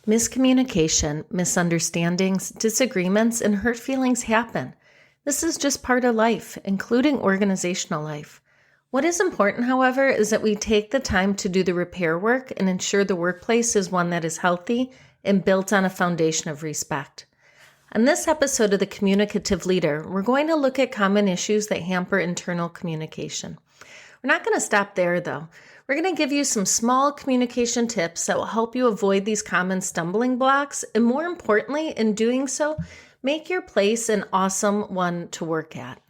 Miscommunication, misunderstandings, disagreements, and hurt feelings happen. This is just part of life, including organizational life. What is important, however, is that we take the time to do the repair work and ensure the workplace is one that is healthy and built on a foundation of respect. On this episode of the Communicative Leader, we're going to look at common issues that hamper internal communication. We're not going to stop there, though. We're going to give you some small communication tips that will help you avoid these common stumbling blocks, and more importantly, in doing so, make your place an awesome one to work at.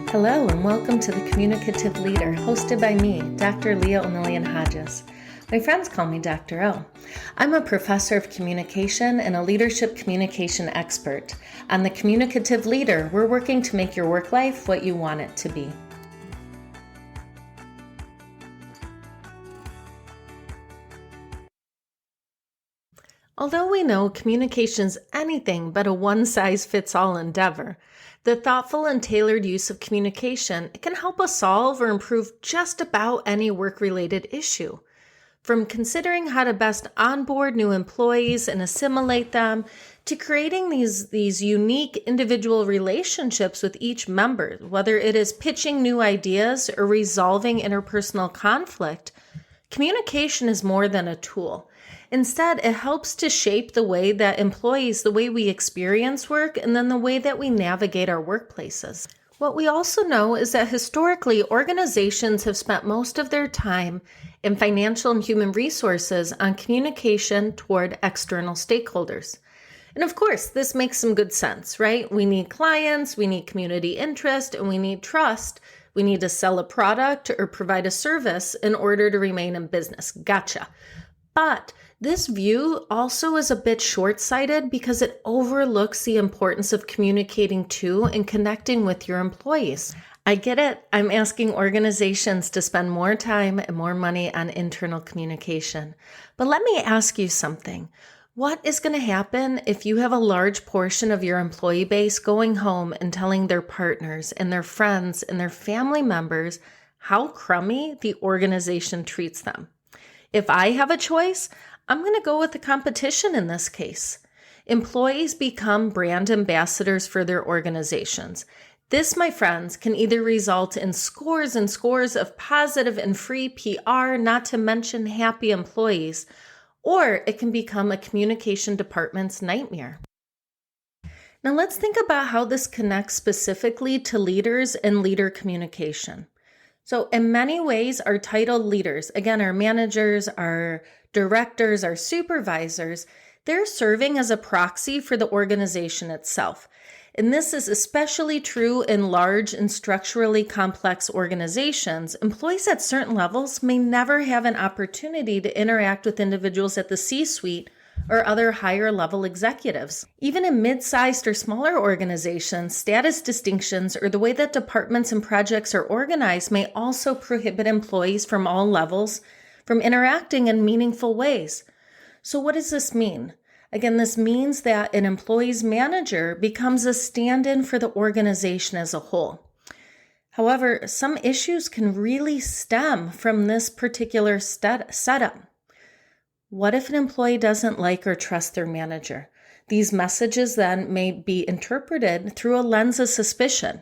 Hello, and welcome to the Communicative Leader, hosted by me, Dr. Leah O'Neill Hodges. My friends call me Dr. O. I'm a professor of communication and a leadership communication expert. On the Communicative Leader, we're working to make your work life what you want it to be. Although we know communication's anything but a one-size-fits-all endeavor, the thoughtful and tailored use of communication can help us solve or improve just about any work-related issue. From considering how to best onboard new employees and assimilate them, to creating these unique individual relationships with each member, whether it is pitching new ideas or resolving interpersonal conflict, communication is more than a tool. Instead, it helps to shape the way that the way we experience work, and then the way that we navigate our workplaces. What we also know is that historically, organizations have spent most of their time in financial and human resources on communication toward external stakeholders. And of course, this makes some good sense, right? We need clients, we need community interest, and we need trust. We need to sell a product or provide a service in order to remain in business. Gotcha. But this view also is a bit short-sighted because it overlooks the importance of communicating to and connecting with your employees. I get it. I'm asking organizations to spend more time and more money on internal communication. But let me ask you something. What is going to happen if you have a large portion of your employee base going home and telling their partners and their friends and their family members how crummy the organization treats them? If I have a choice, I'm going to go with the competition in this case. Employees become brand ambassadors for their organizations. This, my friends, can either result in scores and scores of positive and free PR, not to mention happy employees, or it can become a communication department's nightmare. Now let's think about how this connects specifically to leaders and leader communication. So in many ways, our titled leaders, again, our managers, our directors, our supervisors, they're serving as a proxy for the organization itself. And this is especially true in large and structurally complex organizations. Employees at certain levels may never have an opportunity to interact with individuals at the C-suite or other higher level executives. Even in mid-sized or smaller organizations, status distinctions or the way that departments and projects are organized may also prohibit employees from all levels from interacting in meaningful ways. So what does this mean? Again, this means that an employee's manager becomes a stand-in for the organization as a whole. However, some issues can really stem from this particular setup. What if an employee doesn't like or trust their manager? These messages then may be interpreted through a lens of suspicion.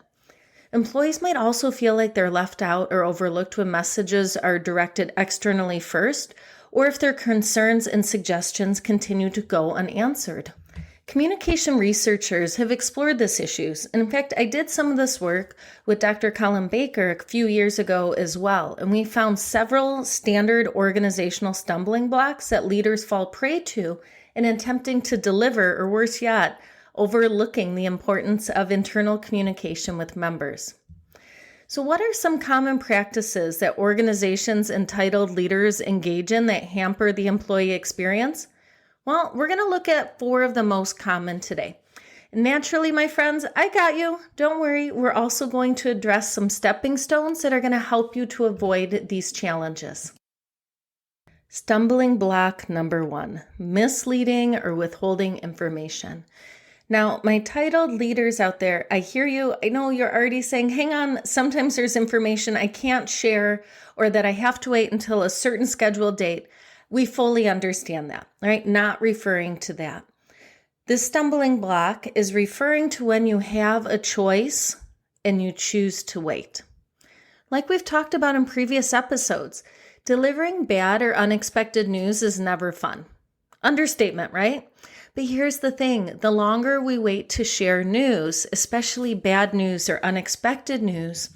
Employees might also feel like they're left out or overlooked when messages are directed externally first, or if their concerns and suggestions continue to go unanswered. Communication researchers have explored these issues. And in fact, I did some of this work with Dr. Colin Baker a few years ago as well. And we found several standard organizational stumbling blocks that leaders fall prey to in attempting to deliver, or worse yet, overlooking the importance of internal communication with members. So what are some common practices that organizations and titled leaders engage in that hamper the employee experience? Well, we're going to look at 4 of the most common today. Naturally, my friends, I got you. Don't worry. We're also going to address some stepping stones that are going to help you to avoid these challenges. Stumbling block number 1, misleading or withholding information. Now, my titled leaders out there, I hear you. I know you're already saying, hang on, sometimes there's information I can't share or that I have to wait until a certain scheduled date. We fully understand that, right? Not referring to that. This stumbling block is referring to when you have a choice and you choose to wait. Like we've talked about in previous episodes, delivering bad or unexpected news is never fun. Understatement, right? But here's the thing, the longer we wait to share news, especially bad news or unexpected news,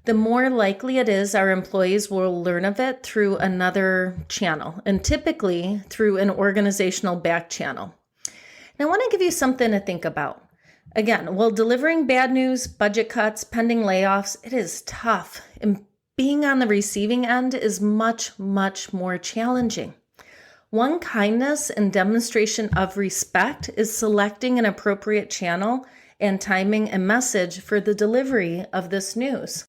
the more likely it is our employees will learn of it through another channel, and typically through an organizational back channel. And I want to give you something to think about. Again, while delivering bad news, budget cuts, pending layoffs, it is tough. And being on the receiving end is much, much more challenging. One kindness and demonstration of respect is selecting an appropriate channel and timing and message for the delivery of this news.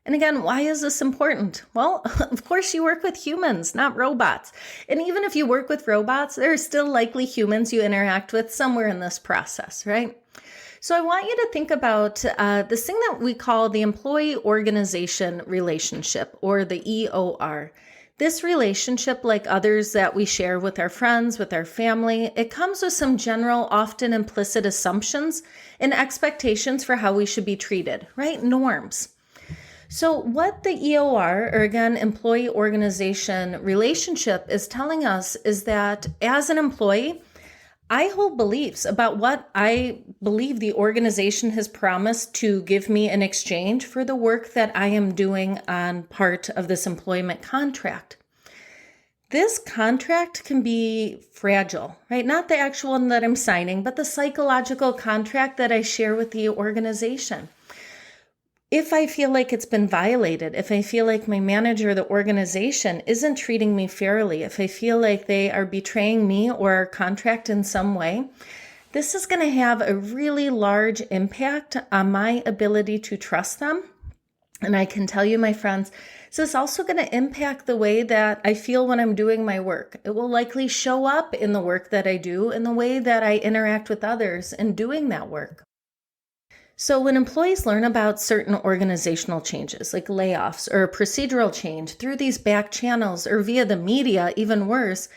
And again, why is this important? Well, of course, you work with humans, not robots. And even if you work with robots, there are still likely humans you interact with somewhere in this process, right? So I want you to think about this thing that we call the employee-organization relationship, or the EOR. This relationship, like others that we share with our friends, with our family, it comes with some general, often implicit assumptions and expectations for how we should be treated, right? Norms. So what the EOR, or again, employee organization relationship, is telling us is that as an employee, I hold beliefs about what I believe the organization has promised to give me in exchange for the work that I am doing on part of this employment contract. This contract can be fragile, right? Not the actual one that I'm signing, but the psychological contract that I share with the organization. If I feel like it's been violated, if I feel like my manager or the organization isn't treating me fairly, if I feel like they are betraying me or our contract in some way, this is going to have a really large impact on my ability to trust them. And I can tell you, my friends, this is also going to impact the way that I feel when I'm doing my work. It will likely show up in the work that I do, in the way that I interact with others in doing that work. So when employees learn about certain organizational changes, like layoffs or a procedural change through these back channels or via the media, even worse,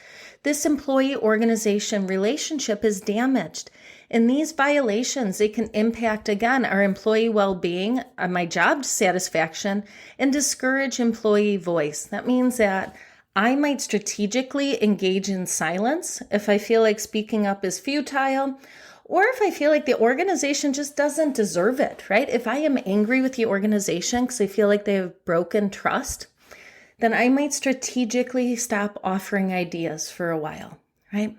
this employee-organization relationship is damaged. And these violations, they can impact, again, our employee well-being, my job satisfaction, and discourage employee voice. That means that I might strategically engage in silence if I feel like speaking up is futile, or if I feel like the organization just doesn't deserve it, right? If I am angry with the organization because I feel like they have broken trust, then I might strategically stop offering ideas for a while, right?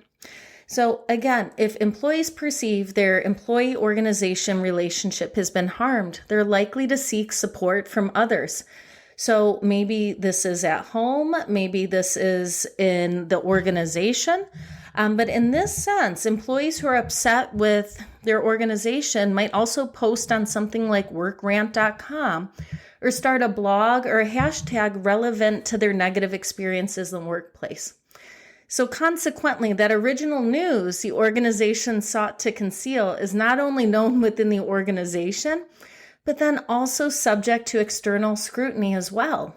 So again, if employees perceive their employee-organization relationship has been harmed, they're likely to seek support from others. So maybe this is at home, maybe this is in the organization. But in this sense, employees who are upset with their organization might also post on something like workrant.com or start a blog or a hashtag relevant to their negative experiences in the workplace. So consequently, that original news the organization sought to conceal is not only known within the organization, but then also subject to external scrutiny as well.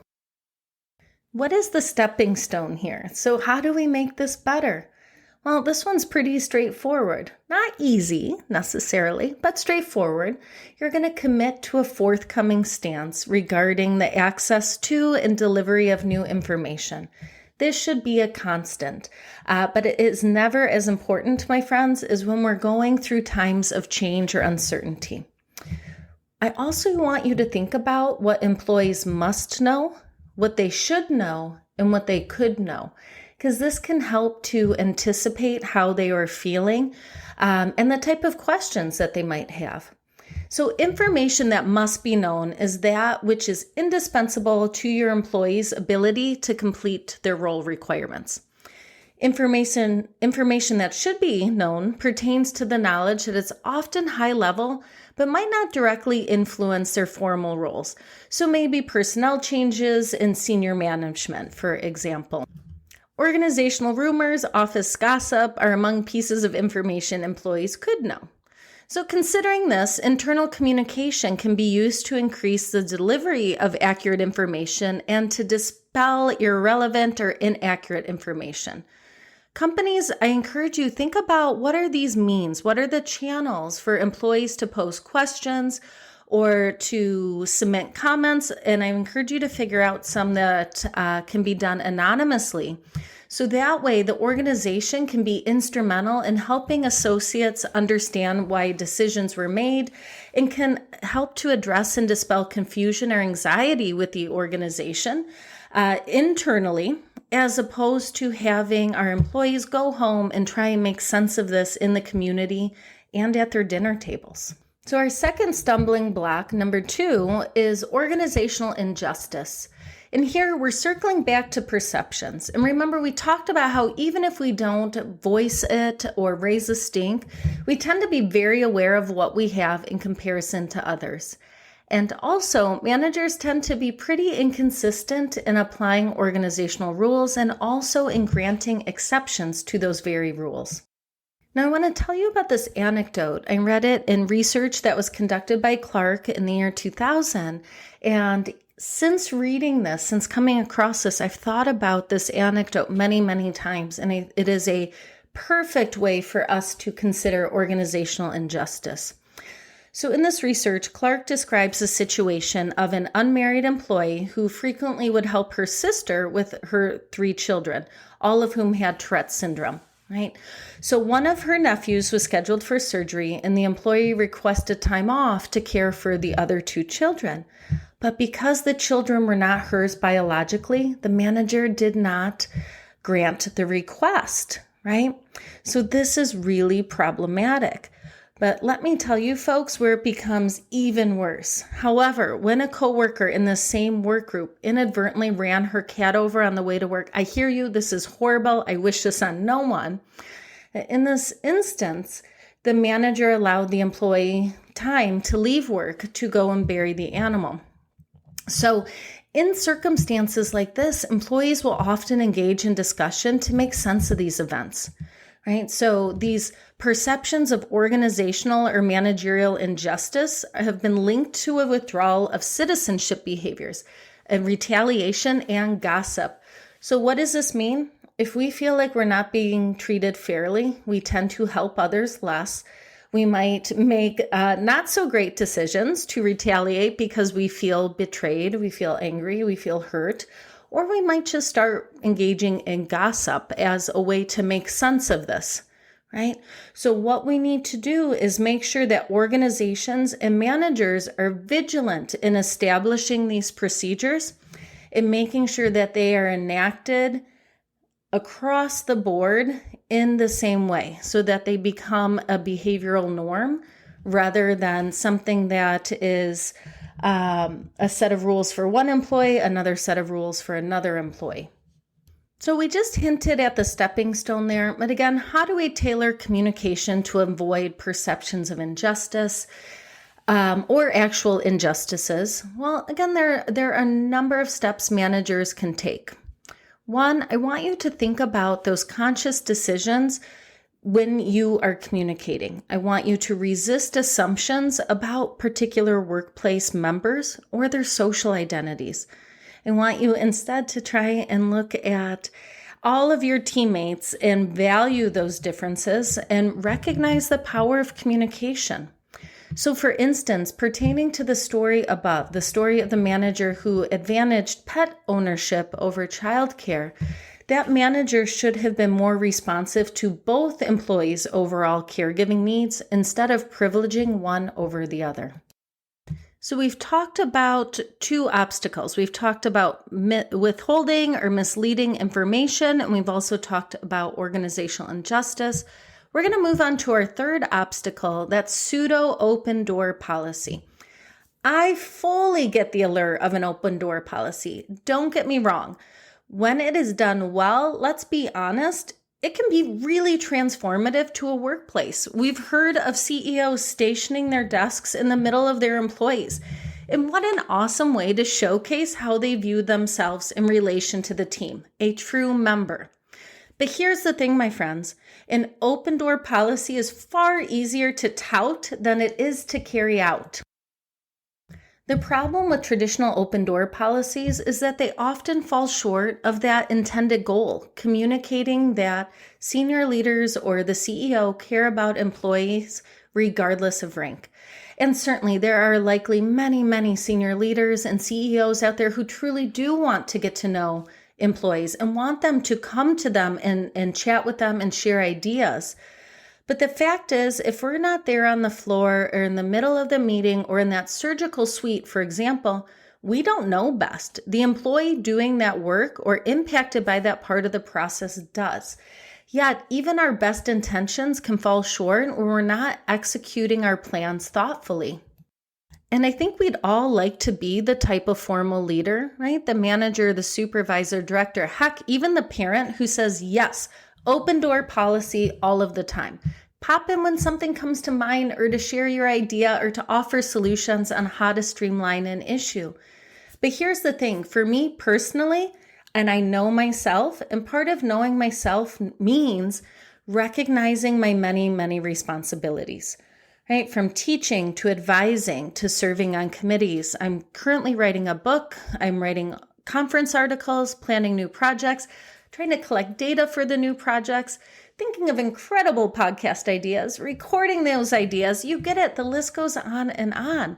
What is the stepping stone here? So how do we make this better? Well, this one's pretty straightforward. Not easy necessarily, but straightforward. You're going to commit to a forthcoming stance regarding the access to and delivery of new information. This should be a constant, but it is never as important, my friends, as when we're going through times of change or uncertainty. I also want you to think about what employees must know, what they should know, and what they could know, because this can help to anticipate how they are feeling and the type of questions that they might have. So information that must be known is that which is indispensable to your employee's ability to complete their role requirements. Information that should be known pertains to the knowledge that it's often high level, but might not directly influence their formal roles. So maybe personnel changes in senior management, for example. Organizational rumors, office gossip are among pieces of information employees could know. So, considering this, internal communication can be used to increase the delivery of accurate information and to dispel irrelevant or inaccurate information. Companies, I encourage you, think about what are these means? What are the channels for employees to pose questions or to submit comments? And I encourage you to figure out some that can be done anonymously. So that way, the organization can be instrumental in helping associates understand why decisions were made and can help to address and dispel confusion or anxiety with the organization internally, as opposed to having our employees go home and try and make sense of this in the community and at their dinner tables. So our second stumbling block, number 2, is organizational injustice. And here we're circling back to perceptions. And remember, we talked about how even if we don't voice it or raise a stink, we tend to be very aware of what we have in comparison to others. And also, managers tend to be pretty inconsistent in applying organizational rules and also in granting exceptions to those very rules. Now, I want to tell you about this anecdote. I read it in research that was conducted by Clark in the year 2000. And since reading this, since coming across this, I've thought about this anecdote many, many times. And it is a perfect way for us to consider organizational injustice. So in this research, Clark describes the situation of an unmarried employee who frequently would help her sister with her 3 children, all of whom had Tourette syndrome. Right? So one of her nephews was scheduled for surgery and the employee requested time off to care for the other 2 children. But because the children were not hers biologically, the manager did not grant the request, right? So this is really problematic. But let me tell you, folks, where it becomes even worse. However, when a coworker in the same work group inadvertently ran her cat over on the way to work, I hear you, this is horrible. I wish this on no one. In this instance, the manager allowed the employee time to leave work to go and bury the animal. So in circumstances like this, employees will often engage in discussion to make sense of these events. Right? So these perceptions of organizational or managerial injustice have been linked to a withdrawal of citizenship behaviors and retaliation and gossip. So what does this mean? If we feel like we're not being treated fairly, we tend to help others less. We might make not so great decisions to retaliate because we feel betrayed, we feel angry, we feel hurt. Or we might just start engaging in gossip as a way to make sense of this, right? So what we need to do is make sure that organizations and managers are vigilant in establishing these procedures and making sure that they are enacted across the board in the same way so that they become a behavioral norm rather than something that is a set of rules for one employee, another set of rules for another employee. So we just hinted at the stepping stone there, but again, how do we tailor communication to avoid perceptions of injustice or actual injustices? Well, again, there are a number of steps managers can take. One, I want you to think about those conscious decisions when you are communicating. I want you to resist assumptions about particular workplace members or their social identities. I want you instead to try and look at all of your teammates and value those differences and recognize the power of communication. So for instance, pertaining to the story above, the story of the manager who advantaged pet ownership over childcare, that manager should have been more responsive to both employees' overall caregiving needs instead of privileging one over the other. So we've talked about 2 obstacles. We've talked about withholding or misleading information, and we've also talked about organizational injustice. We're going to move on to our third obstacle, that's pseudo open door policy. I fully get the allure of an open door policy. Don't get me wrong. When it is done well, let's be honest, it can be really transformative to a workplace. We've heard of CEOs stationing their desks in the middle of their employees. And what an awesome way to showcase how they view themselves in relation to the team, a true member. But here's the thing, my friends. An open door policy is far easier to tout than it is to carry out. The problem with traditional open door policies is that they often fall short of that intended goal, communicating that senior leaders or the CEO care about employees regardless of rank. And certainly there are likely many, many senior leaders and CEOs out there who truly do want to get to know employees and want them to come to them and chat with them and share ideas. But the fact is, if we're not there on the floor or in the middle of the meeting or in that surgical suite, for example, we don't know best. The employee doing that work or impacted by that part of the process does. Yet, even our best intentions can fall short when we're not executing our plans thoughtfully. And I think we'd all like to be the type of formal leader, right? The manager, the supervisor, director, heck, even the parent who says, yes, open door policy all of the time. Pop in when something comes to mind or to share your idea or to offer solutions on how to streamline an issue. But here's the thing, for me personally, and I know myself, and part of knowing myself means recognizing my many, many responsibilities, right? From teaching to advising to serving on committees. I'm currently writing a book. I'm writing conference articles, planning new projects, trying to collect data for the new projects, thinking of incredible podcast ideas, recording those ideas. You get it. The list goes on and on.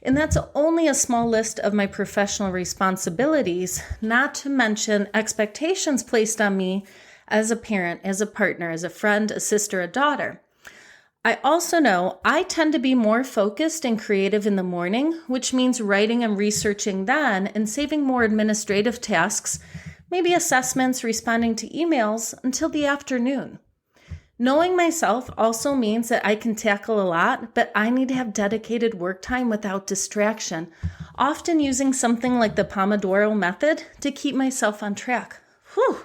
And that's only a small list of my professional responsibilities, not to mention expectations placed on me as a parent, as a partner, as a friend, a sister, a daughter. I also know I tend to be more focused and creative in the morning, which means writing and researching then and saving more administrative tasks, maybe assessments, responding to emails, until the afternoon. Knowing myself also means that I can tackle a lot, but I need to have dedicated work time without distraction, often using something like the Pomodoro method to keep myself on track. Whew.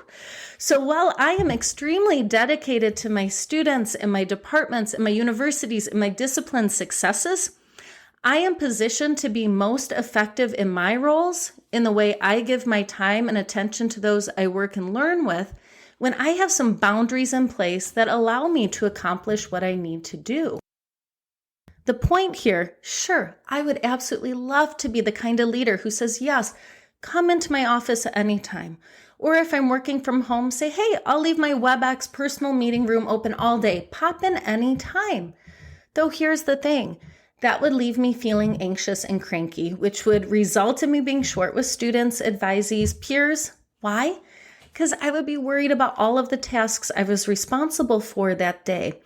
So while I am extremely dedicated to my students and my departments and my universities and my discipline successes, I am positioned to be most effective in my roles, in the way I give my time and attention to those I work and learn with, when I have some boundaries in place that allow me to accomplish what I need to do. The point here, sure, I would absolutely love to be the kind of leader who says, yes, come into my office at any time. Or if I'm working from home, say, hey, I'll leave my WebEx personal meeting room open all day. Pop in any time. Though here's the thing. That would leave me feeling anxious and cranky, which would result in me being short with students, advisees, peers. Why? Because I would be worried about all of the tasks I was responsible for that day.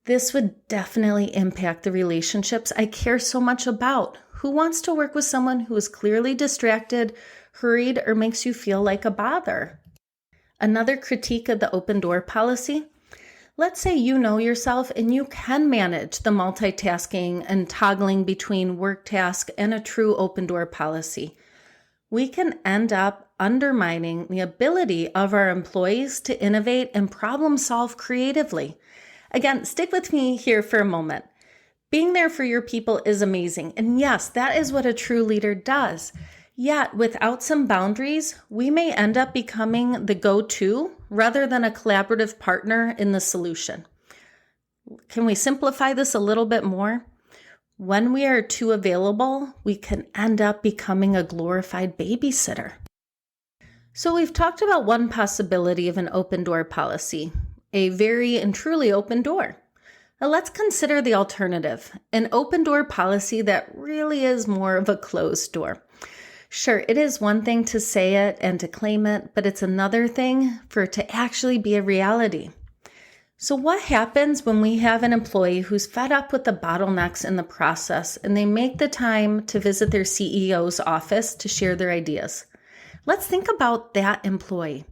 This would definitely impact the relationships I care so much about. Who wants to work with someone who is clearly distracted, hurried, or makes you feel like a bother? Another critique of the open door policy. Let's say you know yourself and you can manage the multitasking and toggling between work tasks and a true open door policy. We can end up undermining the ability of our employees to innovate and problem solve creatively. Again, stick with me here for a moment. Being there for your people is amazing. And yes, that is what a true leader does. Yet, without some boundaries, we may end up becoming the go-to rather than a collaborative partner in the solution. Can we simplify this a little bit more? When we are too available, we can end up becoming a glorified babysitter. So we've talked about one possibility of an open door policy, a very and truly open door. Now let's consider the alternative, an open door policy that really is more of a closed door. Sure, it is one thing to say it and to claim it, but it's another thing for it to actually be a reality. So what happens when we have an employee who's fed up with the bottlenecks in the process and they make the time to visit their CEO's office to share their ideas? Let's think about that employee.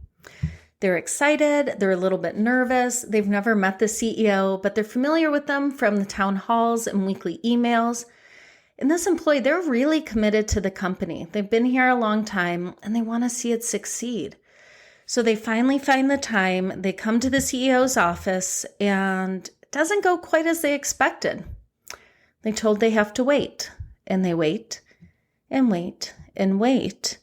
They're excited, they're a little bit nervous, they've never met the CEO, but they're familiar with them from the town halls and weekly emails. And this employee, they're really committed to the company. They've been here a long time and they want to see it succeed. So they finally find the time, they come to the CEO's office, and it doesn't go quite as they expected. They're told they have to wait, and they wait, and wait, and wait.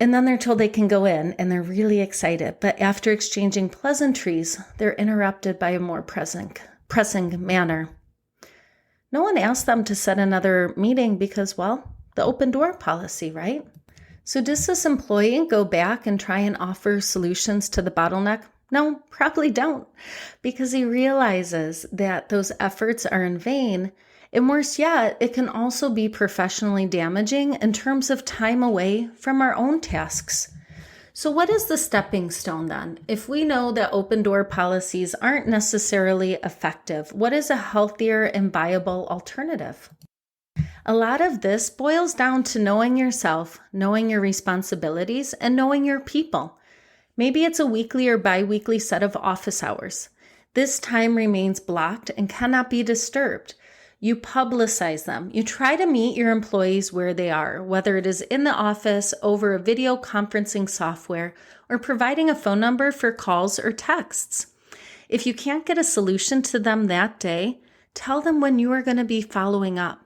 And then they're told they can go in and they're really excited. But after exchanging pleasantries, they're interrupted by a more pressing manner. No one asked them to set another meeting because, well, the open door policy, right? So does this employee go back and try and offer solutions to the bottleneck? No, probably don't, because he realizes that those efforts are in vain. And worse yet, it can also be professionally damaging in terms of time away from our own tasks. So what is the stepping stone then? If we know that open door policies aren't necessarily effective, what is a healthier and viable alternative? A lot of this boils down to knowing yourself, knowing your responsibilities, and knowing your people. Maybe it's a weekly or bi-weekly set of office hours. This time remains blocked and cannot be disturbed. You publicize them. You try to meet your employees where they are, whether it is in the office, over a video conferencing software, or providing a phone number for calls or texts. If you can't get a solution to them that day, tell them when you are going to be following up.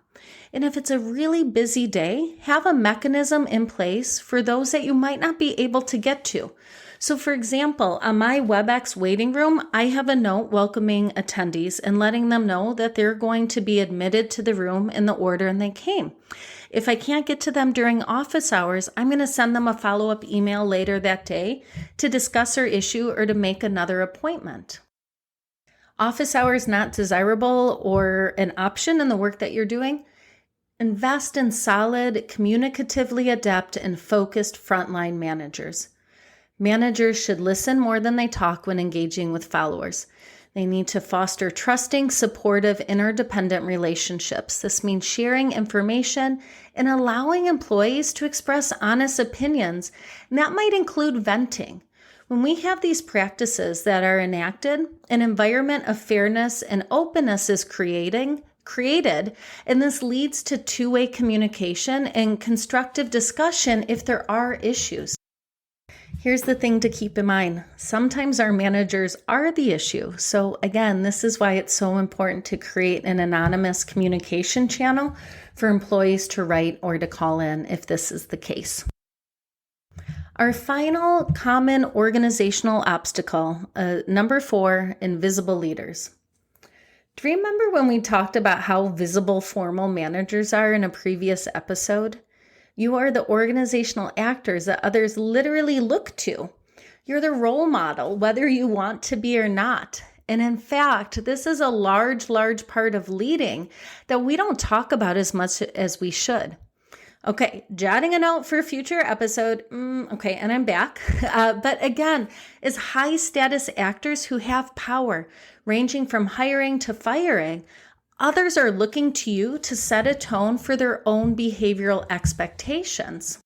And if it's a really busy day, have a mechanism in place for those that you might not be able to get to. So for example, on my WebEx waiting room, I have a note welcoming attendees and letting them know that they're going to be admitted to the room in the order they came. If I can't get to them during office hours, I'm going to send them a follow-up email later that day to discuss our issue or to make another appointment. Office hours not desirable or an option in the work that you're doing? Invest in solid, communicatively adept, and focused frontline managers. Managers should listen more than they talk when engaging with followers. They need to foster trusting, supportive, interdependent relationships. This means sharing information and allowing employees to express honest opinions, and that might include venting. When we have these practices that are enacted, an environment of fairness and openness is created, and this leads to two-way communication and constructive discussion if there are issues. Here's the thing to keep in mind. Sometimes our managers are the issue. So again, this is why it's so important to create an anonymous communication channel for employees to write or to call in if this is the case. Our final common organizational obstacle, number 4, invisible leaders. Do you remember when we talked about how visible formal managers are in a previous episode? You are the organizational actors that others literally look to. You're the role model, whether you want to be or not. And in fact, this is a large part of leading that we don't talk about as much as we should. Okay, jotting a note for a future episode. Okay, and I'm back. But again, as high status actors who have power, ranging from hiring to firing, others are looking to you to set a tone for their own behavioral expectations.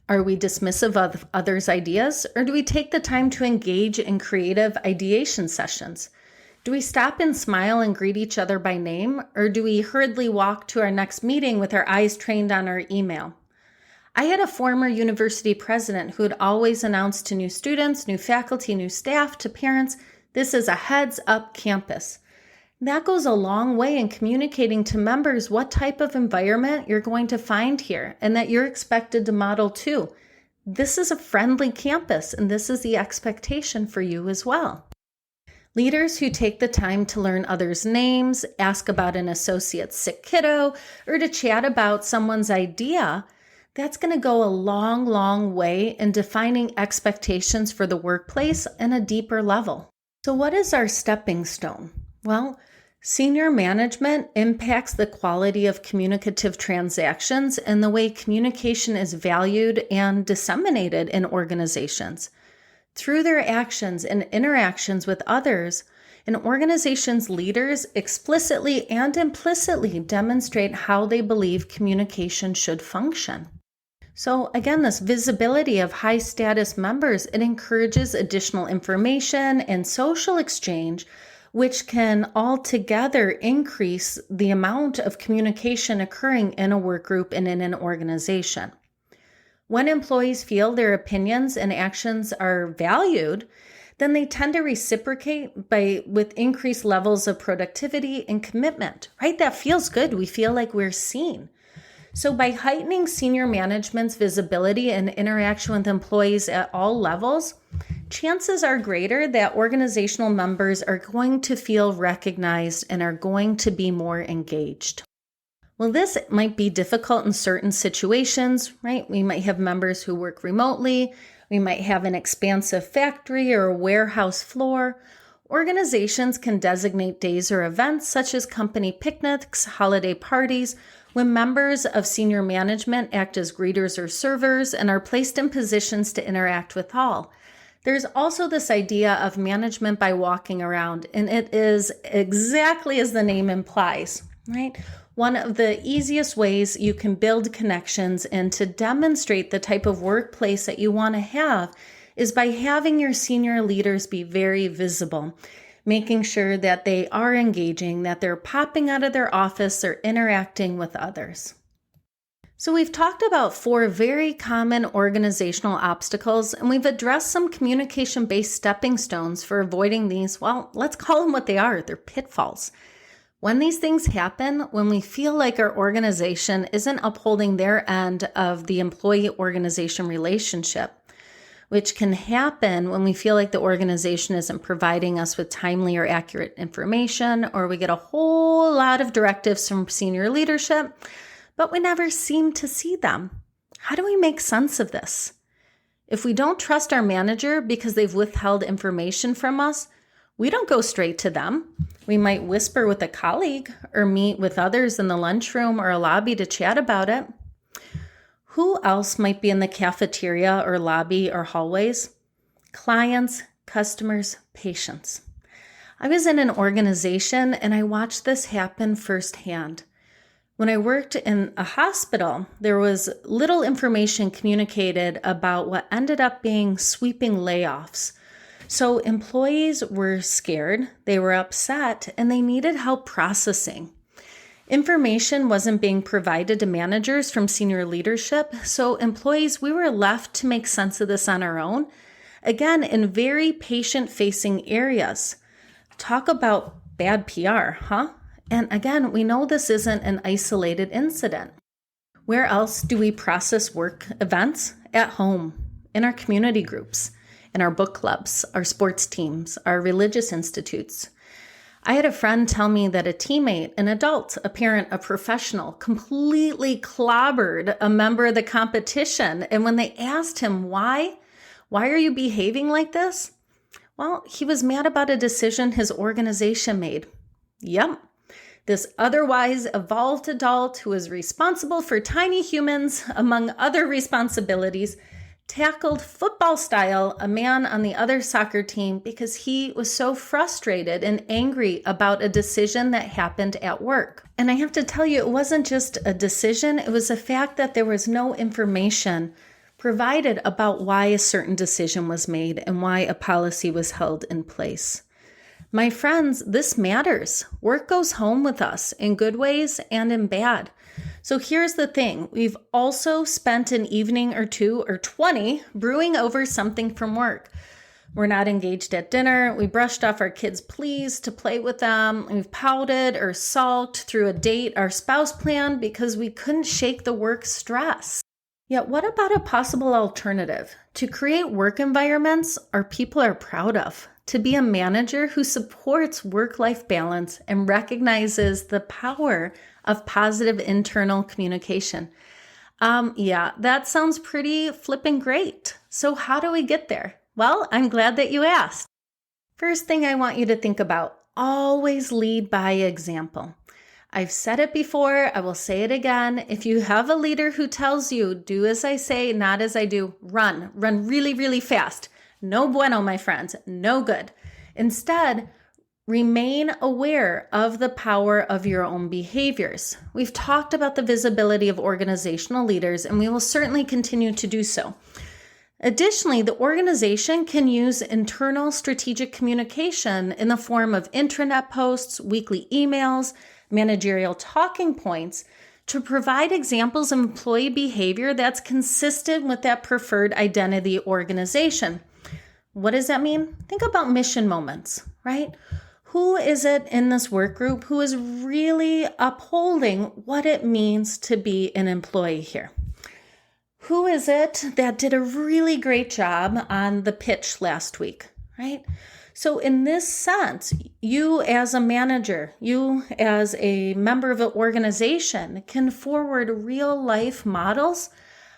Are we dismissive of others' ideas, or do we take the time to engage in creative ideation sessions? Do we stop and smile and greet each other by name, or do we hurriedly walk to our next meeting with our eyes trained on our email? I had a former university president who had always announced to new students, new faculty, new staff, to parents, this is a heads-up campus. That goes a long way in communicating to members what type of environment you're going to find here and that you're expected to model too. This is a friendly campus, and this is the expectation for you as well. Leaders who take the time to learn others' names, ask about an associate's sick kiddo, or to chat about someone's idea, that's going to go a long way in defining expectations for the workplace on a deeper level. So what is our stepping stone? Well, senior management impacts the quality of communicative transactions and the way communication is valued and disseminated in organizations. Through their actions and interactions with others, an organization's leaders explicitly and implicitly demonstrate how they believe communication should function. So again, this visibility of high status members, it encourages additional information and social exchange, which can altogether increase the amount of communication occurring in a work group and in an organization. When employees feel their opinions and actions are valued, then they tend to reciprocate with increased levels of productivity and commitment, right? That feels good. We feel like we're seen. So by heightening senior management's visibility and interaction with employees at all levels, chances are greater that organizational members are going to feel recognized and are going to be more engaged. Well, this might be difficult in certain situations, right? We might have members who work remotely. We might have an expansive factory or a warehouse floor. Organizations can designate days or events such as company picnics, holiday parties, when members of senior management act as greeters or servers and are placed in positions to interact with all. There's also this idea of management by walking around, and it is exactly as the name implies, right? One of the easiest ways you can build connections and to demonstrate the type of workplace that you want to have is by having your senior leaders be very visible, making sure that they are engaging, that they're popping out of their office or interacting with others. So we've talked about 4 very common organizational obstacles, and we've addressed some communication-based stepping stones for avoiding these, well, let's call them what they are, they're pitfalls. When these things happen, when we feel like our organization isn't upholding their end of the employee-organization relationship, which can happen when we feel like the organization isn't providing us with timely or accurate information, or we get a whole lot of directives from senior leadership, but we never seem to see them. How do we make sense of this? If we don't trust our manager because they've withheld information from us, we don't go straight to them. We might whisper with a colleague or meet with others in the lunchroom or a lobby to chat about it. Who else might be in the cafeteria or lobby or hallways? Clients, customers, patients. I was in an organization and I watched this happen firsthand. When I worked in a hospital, there was little information communicated about what ended up being sweeping layoffs. So employees were scared, they were upset, and they needed help processing. Information wasn't being provided to managers from senior leadership, so employees, we were left to make sense of this on our own, again, in very patient-facing areas. Talk about bad PR, huh? And again, we know this isn't an isolated incident. Where else do we process work events? At home, in our community groups, in our book clubs, our sports teams, our religious institutes. I had a friend tell me that a teammate, an adult, a parent, a professional, completely clobbered a member of the competition. And when they asked him why are you behaving like this? Well, he was mad about a decision his organization made. Yep. This otherwise evolved adult who is responsible for tiny humans, among other responsibilities, tackled football style a man on the other soccer team because he was so frustrated and angry about a decision that happened at work. And I have to tell you, it wasn't just a decision, it was the fact that there was no information provided about why a certain decision was made and why a policy was held in place. My friends, this matters. Work goes home with us in good ways and in bad. So here's the thing. We've also spent an evening or 2 or 20 brewing over something from work. We're not engaged at dinner. We brushed off our kids' pleas to play with them. We've pouted or sulked through a date our spouse planned because we couldn't shake the work stress. Yet what about a possible alternative? To create work environments our people are proud of. To be a manager who supports work-life balance and recognizes the power of positive internal communication. That sounds pretty flipping great. So how do we get there? Well, I'm glad that you asked. First thing I want you to think about, always lead by example. I've said it before, I will say it again. If you have a leader who tells you, do as I say, not as I do, run really, really fast. No bueno, my friends, no good. Instead, remain aware of the power of your own behaviors. We've talked about the visibility of organizational leaders, and we will certainly continue to do so. Additionally, the organization can use internal strategic communication in the form of intranet posts, weekly emails, managerial talking points to provide examples of employee behavior that's consistent with that preferred identity organization. What does that mean? Think about mission moments, right? Who is it in this work group who is really upholding what it means to be an employee here? Who is it that did a really great job on the pitch last week, right? So in this sense, you as a manager, you as a member of an organization can forward real life models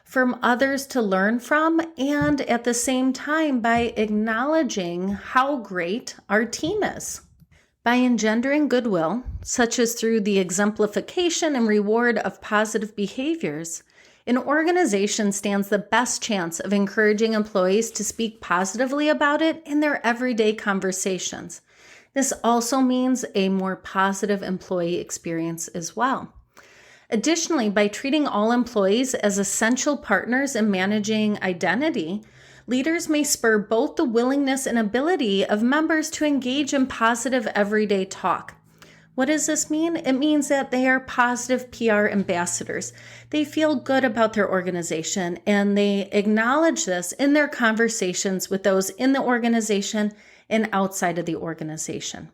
from others to learn from, and at the same time by acknowledging how great our team is. By engendering goodwill, such as through the exemplification and reward of positive behaviors, an organization stands the best chance of encouraging employees to speak positively about it in their everyday conversations. This also means a more positive employee experience as well. Additionally, by treating all employees as essential partners in managing identity, leaders may spur both the willingness and ability of members to engage in positive everyday talk. What does this mean? It means that they are positive PR ambassadors. They feel good about their organization and they acknowledge this in their conversations with those in the organization and outside of the organization.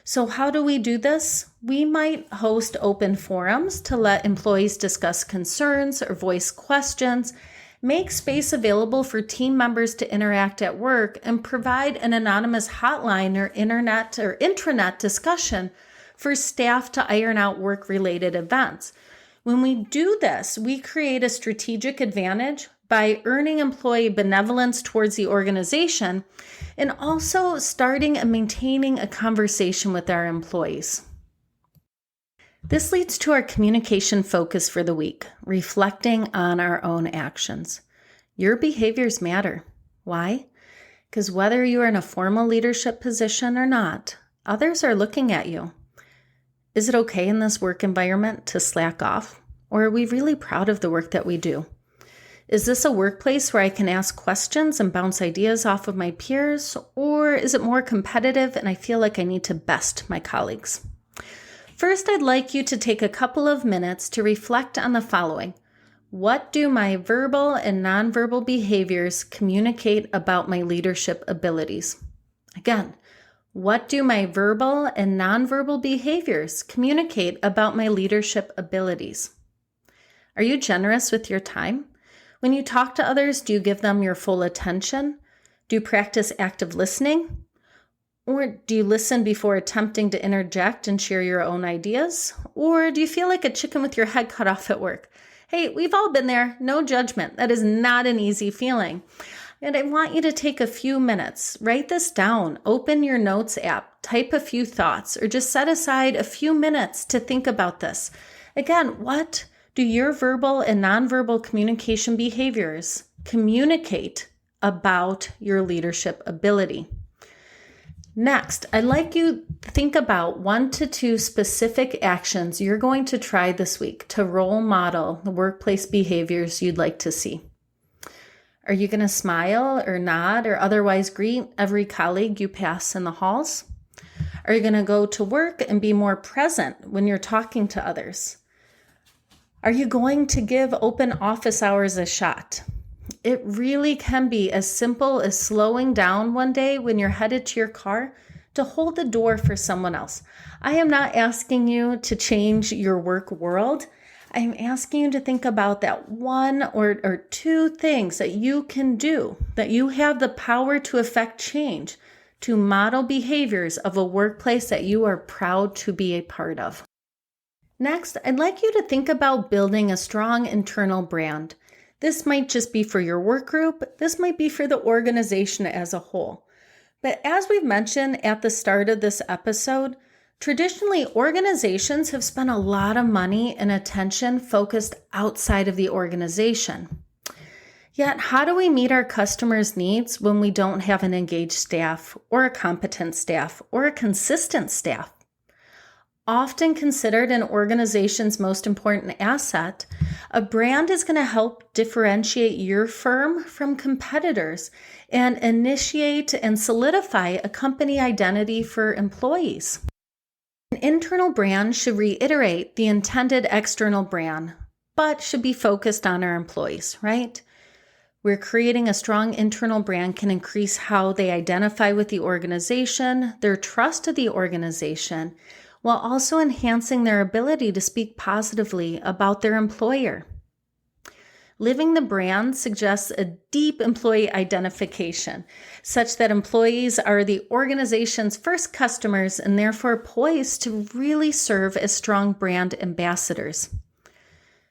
So how do we do this? We might host open forums to let employees discuss concerns or voice questions, make space available for team members to interact at work, and provide an anonymous hotline or internet or intranet discussion for staff to iron out work-related events. When we do this, we create a strategic advantage by earning employee benevolence towards the organization and also starting and maintaining a conversation with our employees. This leads to our communication focus for the week, reflecting on our own actions. Your behaviors matter. Why? Because whether you are in a formal leadership position or not, others are looking at you. Is it okay in this work environment to slack off? Or are we really proud of the work that we do? Is this a workplace where I can ask questions and bounce ideas off of my peers? Or is it more competitive and I feel like I need to best my colleagues? First, I'd like you to take a couple of minutes to reflect on the following. What do my verbal and nonverbal behaviors communicate about my leadership abilities? Again, what do my verbal and nonverbal behaviors communicate about my leadership abilities? Are you generous with your time? When you talk to others, do you give them your full attention? Do you practice active listening? Or do you listen before attempting to interject and share your own ideas? Or do you feel like a chicken with your head cut off at work? Hey, we've all been there. No judgment. That is not an easy feeling. And I want you to take a few minutes, write this down, open your notes app, type a few thoughts, or just set aside a few minutes to think about this. Again, what do your verbal and nonverbal communication behaviors communicate about your leadership ability? Next, I'd like you to think about 1 to 2 specific actions you're going to try this week to role model the workplace behaviors you'd like to see. Are you going to smile or nod or otherwise greet every colleague you pass in the halls? Are you going to go to work and be more present when you're talking to others? Are you going to give open office hours a shot? It really can be as simple as slowing down one day when you're headed to your car to hold the door for someone else. I am not asking you to change your work world. I'm asking you to think about that 1 or 2 things that you can do, that you have the power to affect change, to model behaviors of a workplace that you are proud to be a part of. Next, I'd like you to think about building a strong internal brand. This might just be for your work group. This might be for the organization as a whole. But as we've mentioned at the start of this episode, traditionally, organizations have spent a lot of money and attention focused outside of the organization. Yet, how do we meet our customers' needs when we don't have an engaged staff or a competent staff or a consistent staff? Often considered an organization's most important asset, a brand is going to help differentiate your firm from competitors and initiate and solidify a company identity for employees. An internal brand should reiterate the intended external brand, but should be focused on our employees, right? Where creating a strong internal brand can increase how they identify with the organization, their trust of the organization, while also enhancing their ability to speak positively about their employer. Living the brand suggests a deep employee identification, such that employees are the organization's first customers and therefore poised to really serve as strong brand ambassadors.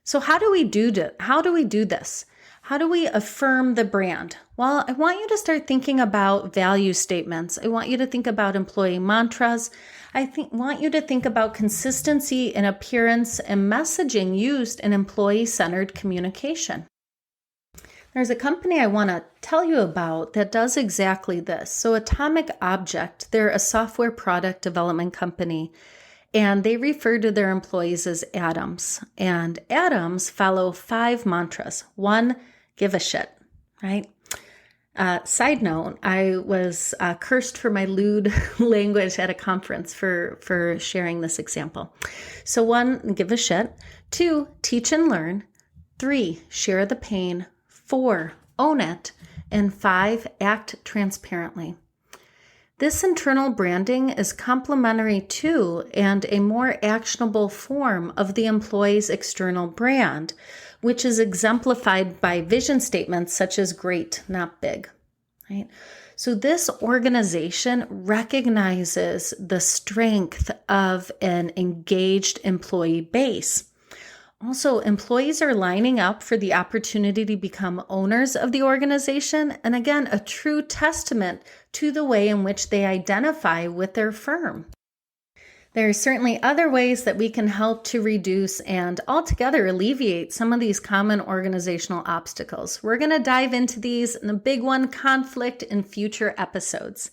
So how do we do this? How do we affirm the brand? Well, I want you to start thinking about value statements. I want you to think about employee mantras. Want you to think about consistency in appearance and messaging used in employee-centered communication. There's a company I want to tell you about that does exactly this. So Atomic Object, they're a software product development company, and they refer to their employees as Atoms. And Atoms follow 5 mantras. 1, give a shit, right? Side note, I was cursed for my lewd language at a conference for sharing this example. So 1, give a shit. 2, teach and learn. 3, share the pain. 4, own it. And 5, act transparently. This internal branding is complementary to and a more actionable form of the employee's external brand, which is exemplified by vision statements such as great, not big, right? So this organization recognizes the strength of an engaged employee base. Also, employees are lining up for the opportunity to become owners of the organization, and again, a true testament to the way in which they identify with their firm. There are certainly other ways that we can help to reduce and altogether alleviate some of these common organizational obstacles. We're going to dive into these and the big one, conflict, in future episodes.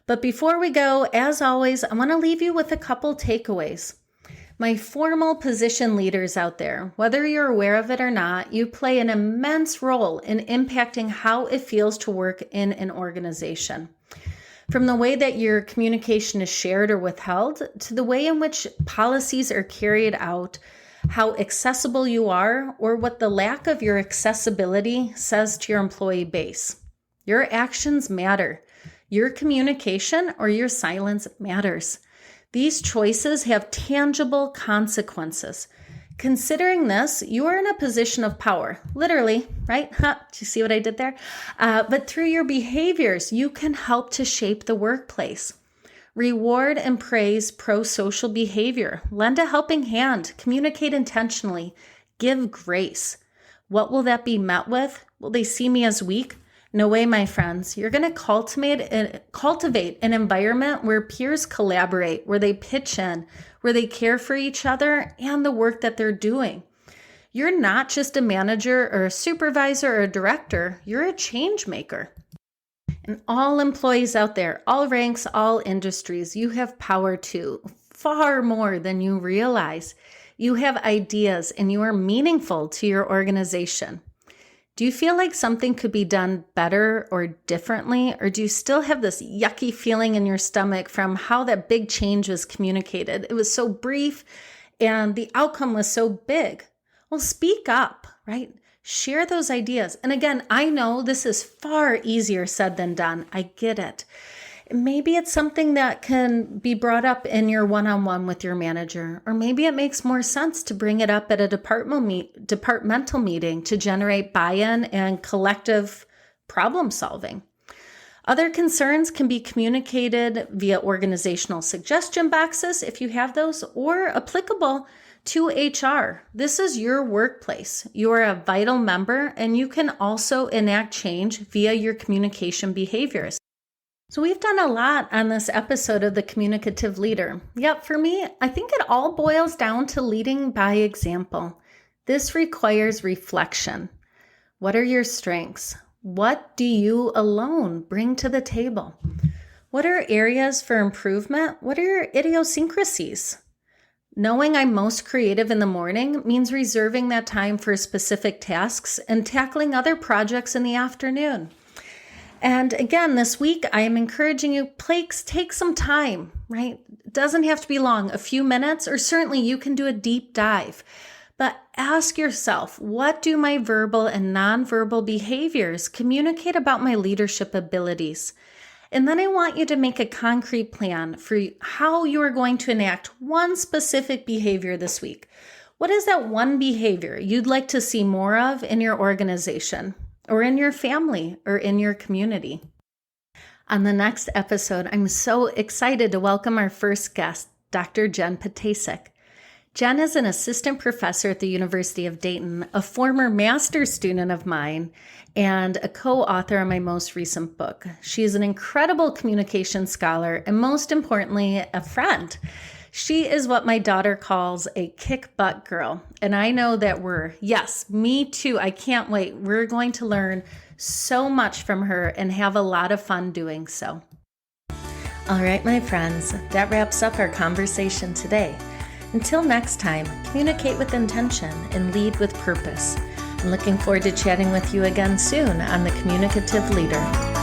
But before we go, as always, I want to leave you with a couple takeaways. My formal position leaders out there, whether you're aware of it or not, you play an immense role in impacting how it feels to work in an organization. From the way that your communication is shared or withheld, to the way in which policies are carried out, how accessible you are, or what the lack of your accessibility says to your employee base. Your actions matter. Your communication or your silence matters. These choices have tangible consequences. Considering this, you are in a position of power, literally, right? Do you see what I did there? But through your behaviors, you can help to shape the workplace. Reward and praise pro-social behavior. Lend a helping hand. Communicate intentionally. Give grace. What will that be met with? Will they see me as weak? No way, my friends. You're going to cultivate an environment where peers collaborate, where they pitch in, where they care for each other and the work that they're doing. You're not just a manager or a supervisor or a director. You're a change maker. And all employees out there, all ranks, all industries, you have power too, far more than you realize. You have ideas and you are meaningful to your organization. Do you feel like something could be done better or differently? Or do you still have this yucky feeling in your stomach from how that big change was communicated? It was so brief and the outcome was so big. Well, speak up, right? Share those ideas. And again, I know this is far easier said than done. I get it. Maybe it's something that can be brought up in your one-on-one with your manager, or maybe it makes more sense to bring it up at a departmental meeting to generate buy-in and collective problem solving. Other concerns can be communicated via organizational suggestion boxes, if you have those, or applicable to HR. This is your workplace. You are a vital member, and you can also enact change via your communication behaviors. So we've done a lot on this episode of the Communicative Leader. Yep, for me, I think it all boils down to leading by example. This requires reflection. What are your strengths? What do you alone bring to the table? What are areas for improvement? What are your idiosyncrasies? Knowing I'm most creative in the morning means reserving that time for specific tasks and tackling other projects in the afternoon. And again, this week, I am encouraging you, take some time, right? It doesn't have to be long, a few minutes, or certainly you can do a deep dive. But ask yourself, what do my verbal and nonverbal behaviors communicate about my leadership abilities? And then I want you to make a concrete plan for how you are going to enact one specific behavior this week. What is that one behavior you'd like to see more of in your organization, or in your family, or in your community? On the next episode, I'm so excited to welcome our first guest, Dr. Jen Patasek. Jen is an assistant professor at the University of Dayton, a former master's student of mine, and a co-author of my most recent book. She is an incredible communication scholar and, most importantly, a friend. She is what my daughter calls a kick-butt girl, and I know that yes, me too, I can't wait. We're going to learn so much from her and have a lot of fun doing so. All right, my friends, that wraps up our conversation today. Until next time, communicate with intention and lead with purpose. I'm looking forward to chatting with you again soon on the Communicative Leader.